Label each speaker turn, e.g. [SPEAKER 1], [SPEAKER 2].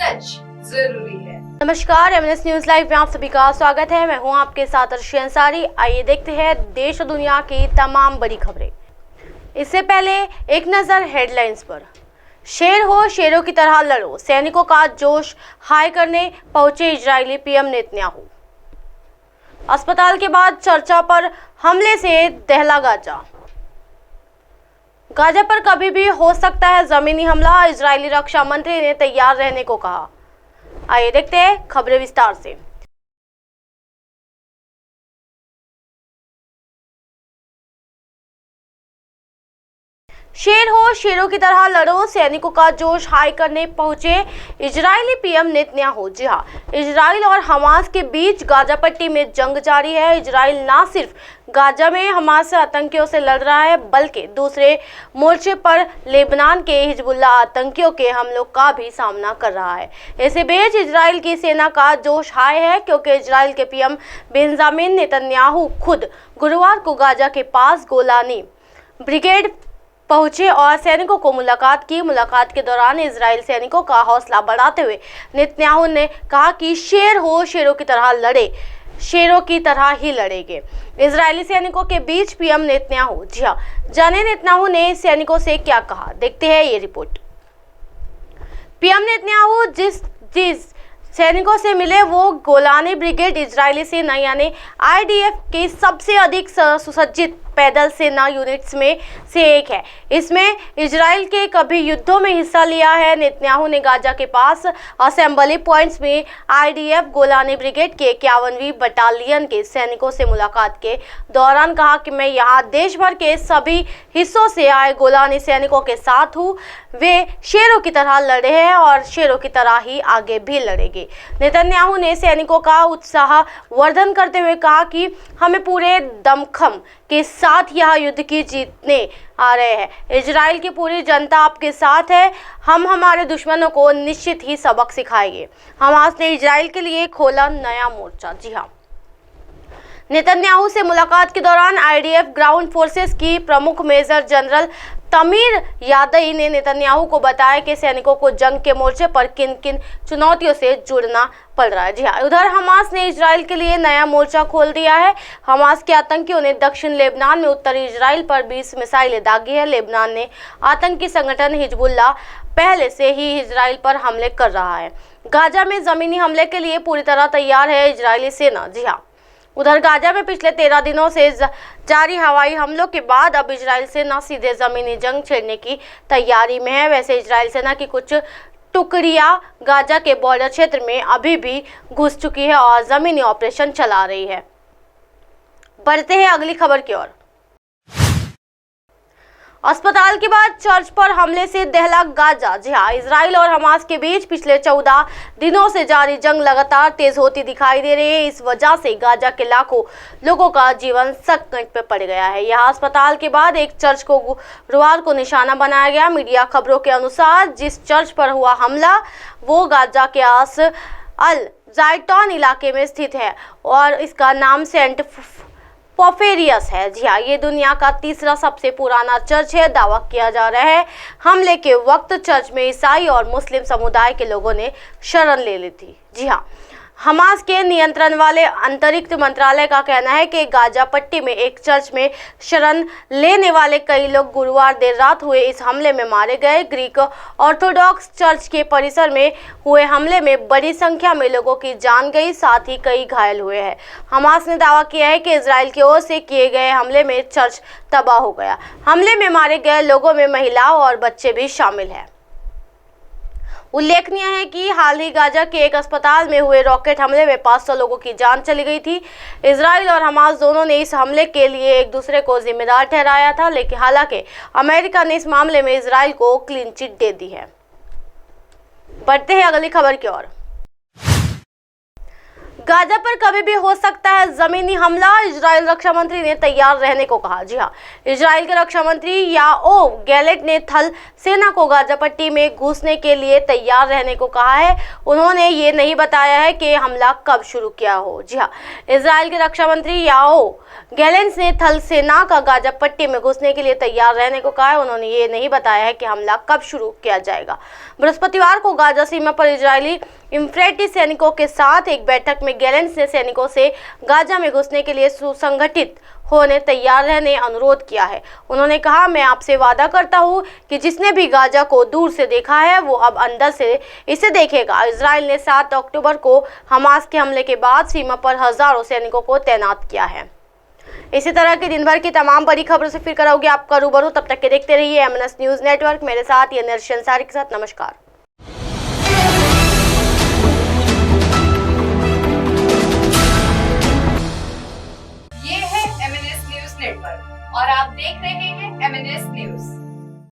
[SPEAKER 1] सच जरूरी है।
[SPEAKER 2] नमस्कार, एमएनएस न्यूज लाइव में आप सभी का स्वागत है। मैं हूं आपके साथ अर्शी अंसारी। आइए देखते हैं देश और दुनिया की तमाम बड़ी खबरें। इससे पहले एक नजर हेडलाइंस पर। शेर हो, शेरों की तरह लड़ो, सैनिकों का जोश हाई करने पहुंचे इजरायली पीएम नेतन्याहू। अस्पताल के बाद चर्चा पर हमले से दहला गाजा। गाजा पर कभी भी हो सकता है जमीनी हमला, इजरायली रक्षा मंत्री ने तैयार रहने को कहा। आइए देखते हैं खबरें विस्तार से। शेर हो, शेरों की तरह लड़ो, सैनिकों का जोश हाई करने पहुंचे इजरायली पीएम नेतन्याहू। जी हां, इजराइल और हमास के बीच गाजा पट्टी में जंग जारी है। इजराइल ना सिर्फ गाजा में हमास आतंकियों से लड़ रहा है, बल्कि दूसरे मोर्चे पर लेबनान के हिजबुल्लाह आतंकियों के हमलों का भी सामना कर रहा है। इसी बीच इजराइल की सेना का जोश हाई है, क्योंकि इजराइल के पीएम बेंजामिन नेतन्याहू खुद गुरुवार को गाजा के पास गोलानी ब्रिगेड पहुंचे और सैनिकों को मुलाकात की। मुलाकात के दौरान इजराइल सैनिकों का हौसला बढ़ाते हुए नेतन्याहू ने कहा कि शेर हो, शेरों की तरह लड़े, शेरों की तरह ही लड़ेंगे। इजरायली सैनिकों के बीच पीएम नेतन्याहू। जी हां, जाने नेतन्याहू ने सैनिकों से क्या कहा, देखते हैं ये रिपोर्ट। पीएम नेतन्याहू जिस सैनिकों से मिले वो गोलानी ब्रिगेड इजरायली सेना यानी आईडीएफ की सबसे अधिक सुसज्जित पैदल सेना यूनिट्स में से एक है। इसमें इजराइल के कभी युद्धों में हिस्सा लिया है। नेतन्याहू ने गाजा के पास असेंबली पॉइंट्स में आईडीएफ गोलानी ब्रिगेड के 51वीं बटालियन के सैनिकों से मुलाकात के दौरान कहा कि मैं यहाँ देश भर के सभी हिस्सों से आए गोलानी सैनिकों के साथ हूँ। वे शेरों की तरह लड़े हैं और शेरों की तरह ही आगे भी लड़ेंगे। नेतन्याहू ने सैनिकों का उत्साह वर्धन करते हुए कहा कि हमें पूरे दमखम के साथ यह युद्ध की जीतने आ रहे हैं। इजराइल की पूरी जनता आपके साथ है। हम हमारे दुश्मनों को निश्चित ही सबक सिखाएंगे। हमास ने इजराइल के लिए खोला नया मोर्चा। जी हाँ, नेतन्याहू से मुलाकात के दौरान आईडीएफ ग्राउंड फोर्सेस की प्रमुख मेजर जनरल तमीर यादई ने नेतन्याहू को बताया कि सैनिकों को जंग के मोर्चे पर किन किन चुनौतियों से जुड़ना पड़ रहा है। जी हाँ, उधर हमास ने इजराइल के लिए नया मोर्चा खोल दिया है। हमास के आतंकियों ने दक्षिण लेबनान में उत्तरी इजराइल पर 20 मिसाइलें दागी है। लेबनान ने आतंकी संगठन हिजबुल्लाह पहले से ही इजराइल पर हमले कर रहा है। गाजा में जमीनी हमले के लिए पूरी तरह तैयार है इजरायली सेना। जी हाँ, उधर गाजा में पिछले 13 दिनों से जारी हवाई हमलों के बाद अब इजराइल सेना सीधे जमीनी जंग छेड़ने की तैयारी में है। वैसे इजराइल सेना की कुछ टुकड़ियां गाजा के बॉर्डर क्षेत्र में अभी भी घुस चुकी है और जमीनी ऑपरेशन चला रही है। बढ़ते हैं अगली खबर की ओर। अस्पताल के बाद चर्च पर हमले से दहला गाजा। जी हाँ, इजराइल और हमास के बीच पिछले 14 दिनों से जारी जंग लगातार तेज होती दिखाई दे रही है। इस वजह से गाजा के लाखों लोगों का जीवन संकट में पड़ गया है। यहाँ अस्पताल के बाद एक चर्च को गुरुवार को निशाना बनाया गया। मीडिया खबरों के अनुसार जिस चर्च पर हुआ हमला वो गाजा के आस अल जायतून इलाके में स्थित है और इसका नाम सेंट पोफेरियस है। जी हाँ, ये दुनिया का तीसरा सबसे पुराना चर्च है। दावा किया जा रहा है हमले के वक्त चर्च में ईसाई और मुस्लिम समुदाय के लोगों ने शरण ले ली थी। जी हाँ, हमास के नियंत्रण वाले अंतरिक्ष मंत्रालय का कहना है कि गाजा पट्टी में एक चर्च में शरण लेने वाले कई लोग गुरुवार देर रात हुए इस हमले में मारे गए। ग्रीक ऑर्थोडॉक्स चर्च के परिसर में हुए हमले में बड़ी संख्या में लोगों की जान गई, साथ ही कई घायल हुए हैं। हमास ने दावा किया है कि इजराइल की ओर से किए गए हमले में चर्च तबाह हो गया। हमले में मारे गए लोगों में महिलाओं और बच्चे भी शामिल हैं। उल्लेखनीय है कि हाल ही गाजा के एक अस्पताल में हुए रॉकेट हमले में 500 लोगों की जान चली गई थी। इजराइल और हमास दोनों ने इस हमले के लिए एक दूसरे को जिम्मेदार ठहराया था, लेकिन हालांकि अमेरिका ने इस मामले में इजराइल को क्लीन चिट दे दी है। बढ़ते हैं अगली खबर की ओर। गाजा पर कभी भी हो सकता है जमीनी हमला, इजराइल रक्षा मंत्री ने तैयार रहने को कहा। जी हाँ, इजराइल के रक्षा मंत्री याओव गैलेंट ने थल सेना को गाजा पट्टी में घुसने के लिए तैयार रहने को कहा है। उन्होंने ये नहीं बताया है कि हमला कब शुरू किया हो। जी हाँ, इजराइल के रक्षा मंत्री याओव गैलेंट ने थल सेना का गाजा पट्टी में घुसने के लिए तैयार रहने को कहा है। उन्होंने ये नहीं बताया है कि हमला कब शुरू किया जाएगा। बृहस्पतिवार को गाजा सीमा पर इजरायली इन्फेंट्री सैनिकों के साथ एक बैठक में गैलेंट ने सैनिकों से गाजा में घुसने के लिए सुसंगठित होने तैयार रहने अनुरोध किया है। उन्होंने कहा, मैं आपसे वादा करता हूं कि जिसने भी गाजा को दूर से देखा है वो अब अंदर से इसे देखेगा। इजराइल ने 7 अक्टूबर को हमास के हमले के बाद सीमा पर हजारों सैनिकों को तैनात किया है। इसी तरह की दिन भर की तमाम बड़ी खबरों से फिर कराओगे आपका रूबरू। तब तक के देखते रहिए MNS न्यूज नेटवर्क। मेरे साथ ये नर्श अंसारी के साथ नमस्कार।
[SPEAKER 1] ये है MNS न्यूज नेटवर्क और आप देख रहे हैं MNS न्यूज।